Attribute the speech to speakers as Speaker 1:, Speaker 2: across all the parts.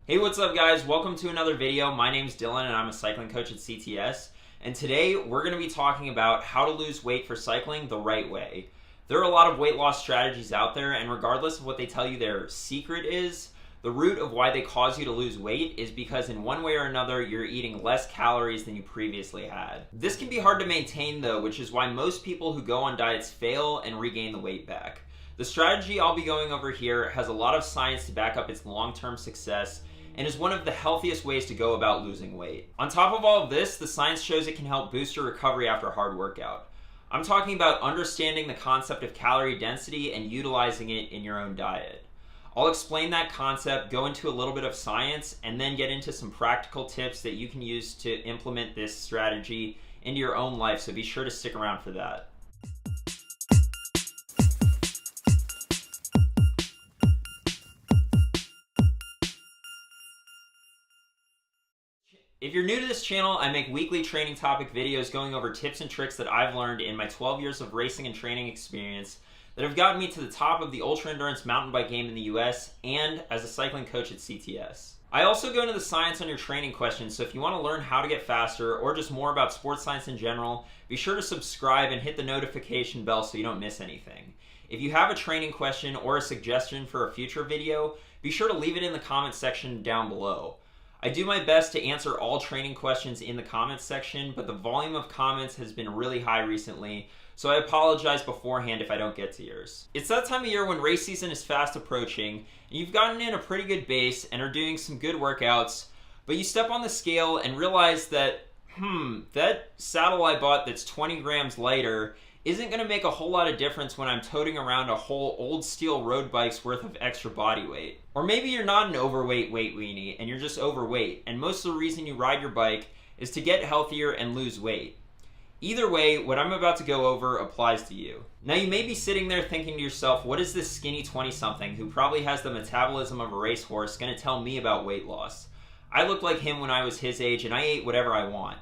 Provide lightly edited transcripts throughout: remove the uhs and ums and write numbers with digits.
Speaker 1: Hey, what's up guys? Welcome to another video. My name's Dylan and I'm a cycling coach at CTS. And today we're going to be talking about how to lose weight for cycling the right way. There are a lot of weight loss strategies out there, and regardless of what they tell you their secret is, the root of why they cause you to lose weight is because in one way or another you're eating less calories than you previously had. This can be hard to maintain though, which is why most people who go on diets fail and regain the weight back. The strategy I'll be going over here has a lot of science to back up its long-term success and is one of the healthiest ways to go about losing weight. On top of all of this, the science shows it can help boost your recovery after a hard workout. I'm talking about understanding the concept of calorie density and utilizing it in your own diet. I'll explain that concept, go into a little bit of science, and then get into some practical tips that you can use to implement this strategy into your own life, so be sure to stick around for that. If you're new to this channel, I make weekly training topic videos going over tips and tricks that I've learned in my 12 years of racing and training experience that have gotten me to the top of the ultra-endurance mountain bike game in the US and as a cycling coach at CTS. I also go into the science on your training questions, so if you want to learn how to get faster or just more about sports science in general, be sure to subscribe and hit the notification bell so you don't miss anything. If you have a training question or a suggestion for a future video, be sure to leave it in the comments section down below. I do my best to answer all training questions in the comments section, but the volume of comments has been really high recently, so I apologize beforehand if I don't get to yours. It's that time of year when race season is fast approaching, and you've gotten in a pretty good base and are doing some good workouts, but you step on the scale and realize that, that saddle I bought that's 20 grams lighter isn't going to make a whole lot of difference when I'm toting around a whole old steel road bike's worth of extra body weight. Or maybe you're not an overweight weight weenie and you're just overweight, and most of the reason you ride your bike is to get healthier and lose weight. Either way, what I'm about to go over applies to you. Now you may be sitting there thinking to yourself, what is this skinny 20-something who probably has the metabolism of a racehorse going to tell me about weight loss? I looked like him when I was his age and I ate whatever I want.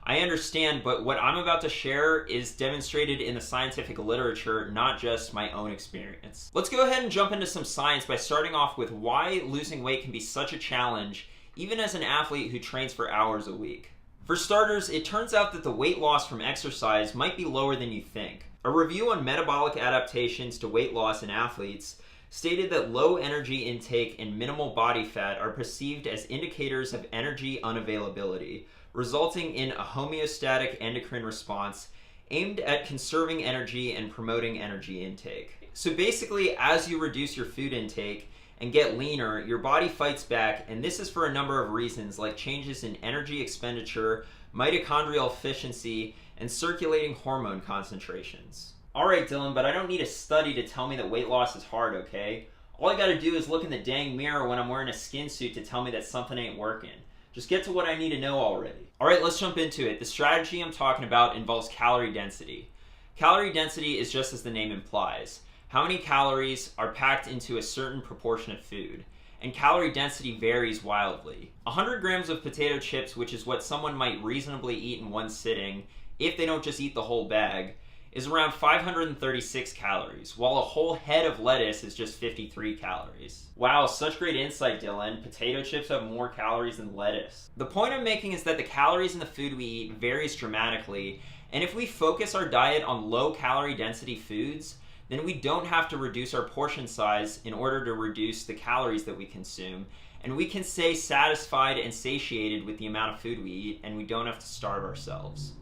Speaker 1: I understand, but what I'm about to share is demonstrated in the scientific literature, not just my own experience. Let's go ahead and jump into some science by starting off with why losing weight can be such a challenge, even as an athlete who trains for hours a week. For starters, it turns out that the weight loss from exercise might be lower than you think. A review on metabolic adaptations to weight loss in athletes stated that low energy intake and minimal body fat are perceived as indicators of energy unavailability, resulting in a homeostatic endocrine response aimed at conserving energy and promoting energy intake. So basically, as you reduce your food intake and get leaner, your body fights back, and this is for a number of reasons, like changes in energy expenditure, mitochondrial efficiency, and circulating hormone concentrations. Alright Dylan, but I don't need a study to tell me that weight loss is hard, okay? All I gotta do is look in the dang mirror when I'm wearing a skin suit to tell me that something ain't working. Just get to what I need to know already. Alright, let's jump into it. The strategy I'm talking about involves calorie density. Calorie density is just as the name implies. How many calories are packed into a certain proportion of food? And calorie density varies wildly. 100 grams of potato chips, which is what someone might reasonably eat in one sitting, if they don't just eat the whole bag, is around 536 calories, while a whole head of lettuce is just 53 calories. Wow, such great insight, Dylan. Potato chips have more calories than lettuce. The point I'm making is that the calories in the food we eat varies dramatically, and if we focus our diet on low calorie density foods, then we don't have to reduce our portion size in order to reduce the calories that we consume, and we can stay satisfied and satiated with the amount of food we eat, and we don't have to starve ourselves.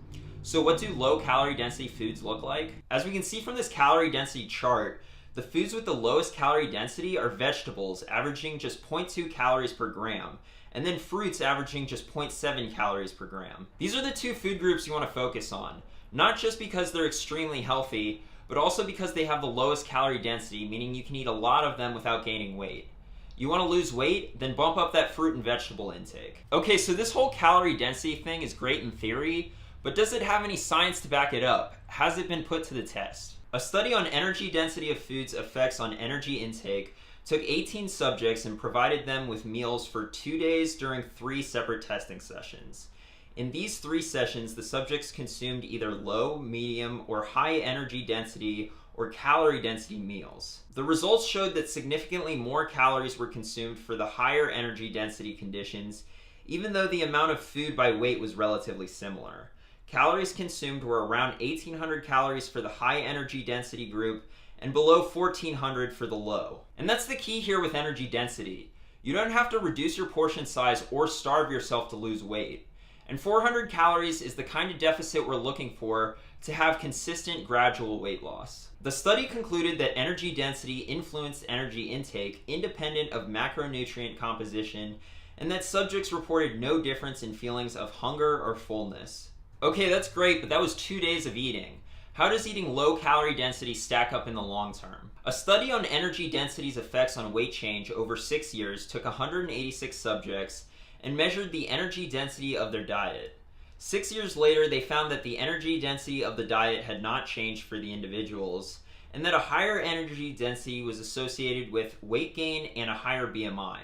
Speaker 1: So what do low calorie density foods look like? As we can see from this calorie density chart, the foods with the lowest calorie density are vegetables, averaging just 0.2 calories per gram, and then fruits averaging just 0.7 calories per gram. These are the two food groups you want to focus on, not just because they're extremely healthy, but also because they have the lowest calorie density, meaning you can eat a lot of them without gaining weight. You want to lose weight? Then bump up that fruit and vegetable intake. Okay, so this whole calorie density thing is great in theory, but does it have any science to back it up? Has it been put to the test? A study on energy density of foods' effects on energy intake took 18 subjects and provided them with meals for 2 days during 3 separate testing sessions. In these 3 sessions, the subjects consumed either low, medium, or high energy density or calorie density meals. The results showed that significantly more calories were consumed for the higher energy density conditions, even though the amount of food by weight was relatively similar. Calories consumed were around 1,800 calories for the high energy density group and below 1,400 for the low. And that's the key here with energy density. You don't have to reduce your portion size or starve yourself to lose weight. And 400 calories is the kind of deficit we're looking for to have consistent gradual weight loss. The study concluded that energy density influenced energy intake independent of macronutrient composition, and that subjects reported no difference in feelings of hunger or fullness. Okay, that's great, but that was 2 days of eating. How does eating low calorie density stack up in the long term? A study on energy density's effects on weight change over 6 years took 186 subjects and measured the energy density of their diet. 6 years later, they found that the energy density of the diet had not changed for the individuals, and that a higher energy density was associated with weight gain and a higher BMI.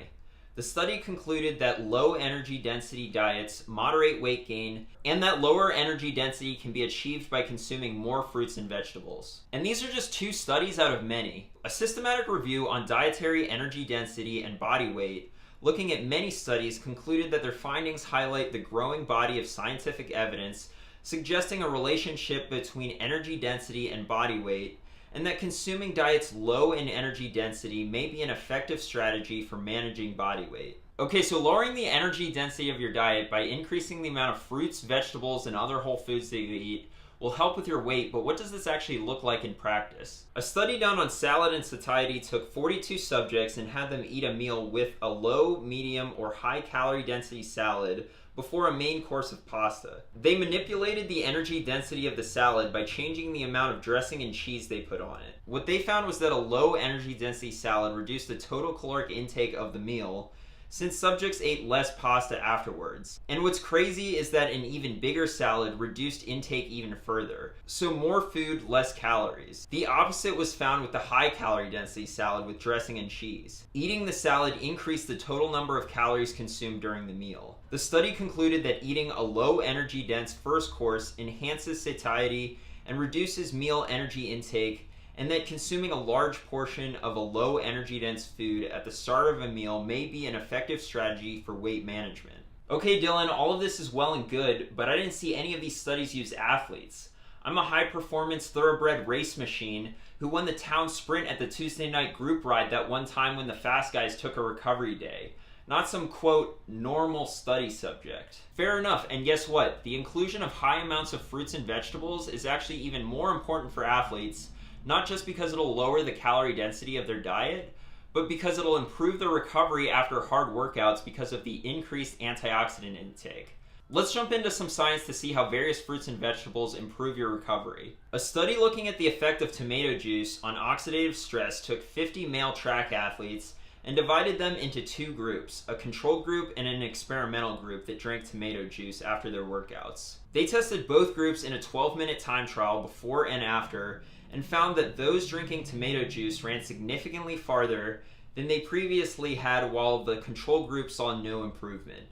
Speaker 1: The study concluded that low energy density diets moderate weight gain, and that lower energy density can be achieved by consuming more fruits and vegetables. And these are just 2 studies out of many. A systematic review on dietary energy density and body weight, looking at many studies, concluded that their findings highlight the growing body of scientific evidence suggesting a relationship between energy density and body weight, and that consuming diets low in energy density may be an effective strategy for managing body weight. Okay, so lowering the energy density of your diet by increasing the amount of fruits, vegetables, and other whole foods that you eat will help with your weight, but what does this actually look like in practice? A study done on salad and satiety took 42 subjects and had them eat a meal with a low, medium, or high calorie density salad before a main course of pasta. They manipulated the energy density of the salad by changing the amount of dressing and cheese they put on it. What they found was that a low energy density salad reduced the total caloric intake of the meal, since subjects ate less pasta afterwards. And what's crazy is that an even bigger salad reduced intake even further. So more food, less calories. The opposite was found with the high calorie density salad with dressing and cheese. Eating the salad increased the total number of calories consumed during the meal. The study concluded that eating a low energy dense first course enhances satiety and reduces meal energy intake, and that consuming a large portion of a low energy dense food at the start of a meal may be an effective strategy for weight management. Okay, Dylan, all of this is well and good, but I didn't see any of these studies use athletes. I'm a high performance thoroughbred race machine who won the town sprint at the Tuesday night group ride that one time when the fast guys took a recovery day. Not some, quote, normal study subject. Fair enough, and guess what? The inclusion of high amounts of fruits and vegetables is actually even more important for athletes, not just because it'll lower the calorie density of their diet, but because it'll improve their recovery after hard workouts because of the increased antioxidant intake. Let's jump into some science to see how various fruits and vegetables improve your recovery. A study looking at the effect of tomato juice on oxidative stress took 50 male track athletes and divided them into 2 groups, a control group and an experimental group that drank tomato juice after their workouts. They tested both groups in a 12-minute time trial before and after, and found that those drinking tomato juice ran significantly farther than they previously had, while the control group saw no improvement.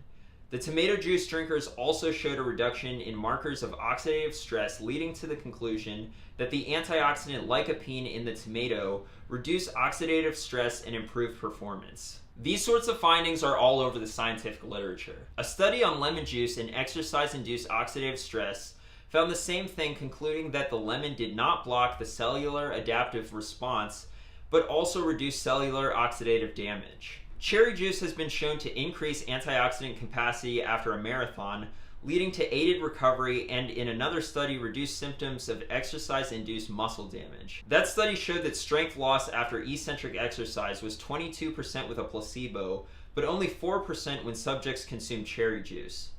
Speaker 1: The tomato juice drinkers also showed a reduction in markers of oxidative stress, leading to the conclusion that the antioxidant lycopene in the tomato reduced oxidative stress and improved performance. These sorts of findings are all over the scientific literature. A study on lemon juice and exercise-induced oxidative stress found the same thing, concluding that the lemon did not block the cellular adaptive response, but also reduced cellular oxidative damage. Cherry juice has been shown to increase antioxidant capacity after a marathon, leading to aided recovery, and in another study reduced symptoms of exercise-induced muscle damage. That study showed that strength loss after eccentric exercise was 22% with a placebo, but only 4% when subjects consumed cherry juice.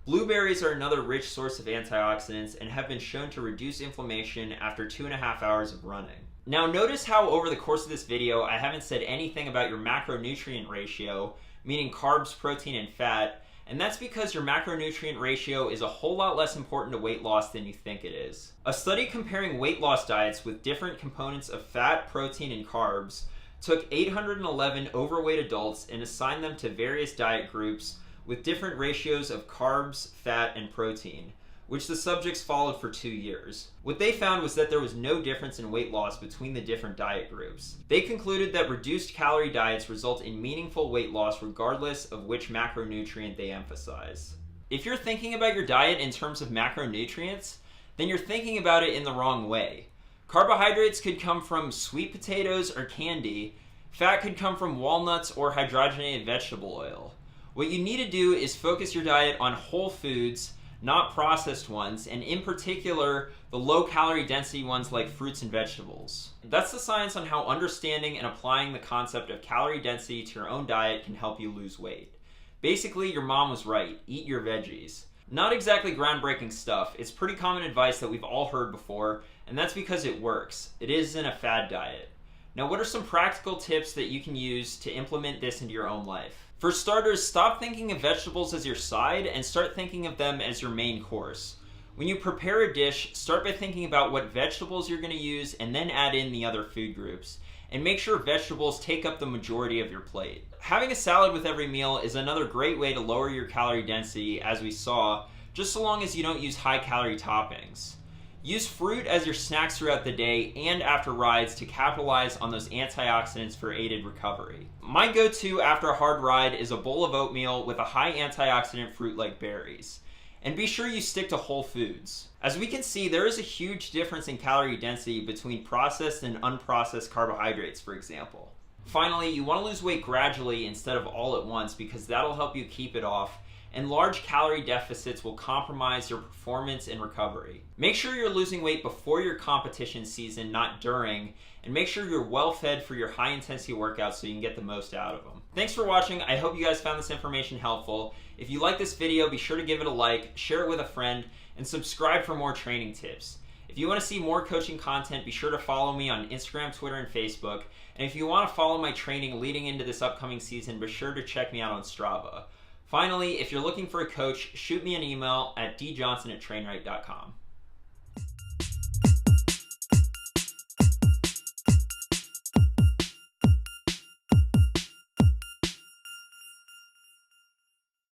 Speaker 1: Blueberries are another rich source of antioxidants and have been shown to reduce inflammation after 2.5 hours of running. Now notice how over the course of this video I haven't said anything about your macronutrient ratio, meaning carbs, protein, and fat, and that's because your macronutrient ratio is a whole lot less important to weight loss than you think it is. A study comparing weight loss diets with different components of fat, protein, and carbs took 811 overweight adults and assigned them to various diet groups with different ratios of carbs, fat, and protein. which the subjects followed for 2 years. What they found was that there was no difference in weight loss between the different diet groups. They concluded that reduced calorie diets result in meaningful weight loss regardless of which macronutrient they emphasize. If you're thinking about your diet in terms of macronutrients, then you're thinking about it in the wrong way. Carbohydrates could come from sweet potatoes or candy. Fat could come from walnuts or hydrogenated vegetable oil. What you need to do is focus your diet on whole foods, not processed ones, and in particular, the low-calorie density ones like fruits and vegetables. That's the science on how understanding and applying the concept of calorie density to your own diet can help you lose weight. Basically, your mom was right. Eat your veggies. Not exactly groundbreaking stuff. It's pretty common advice that we've all heard before, and that's because it works. It isn't a fad diet. Now, what are some practical tips that you can use to implement this into your own life? For starters, stop thinking of vegetables as your side and start thinking of them as your main course. When you prepare a dish, start by thinking about what vegetables you're going to use and then add in the other food groups. And make sure vegetables take up the majority of your plate. Having a salad with every meal is another great way to lower your calorie density, as we saw, just so long as you don't use high-calorie toppings. Use fruit as your snacks throughout the day and after rides to capitalize on those antioxidants for aided recovery. My go-to after a hard ride is a bowl of oatmeal with a high antioxidant fruit like berries. And be sure you stick to whole foods. As we can see, there is a huge difference in calorie density between processed and unprocessed carbohydrates, for example. Finally, you want to lose weight gradually instead of all at once because that'll help you keep it off, and large calorie deficits will compromise your performance and recovery. Make sure you're losing weight before your competition season, not during, and make sure you're well fed for your high intensity workouts so you can get the most out of them. Thanks for watching. I hope you guys found this information helpful. If you like this video, be sure to give it a like, share it with a friend, and subscribe for more training tips. If you want to see more coaching content, be sure to follow me on Instagram, Twitter, and Facebook. And if you want to follow my training leading into this upcoming season, be sure to check me out on Strava. Finally, if you're looking for a coach, shoot me an email at djohnson@trainwright.com.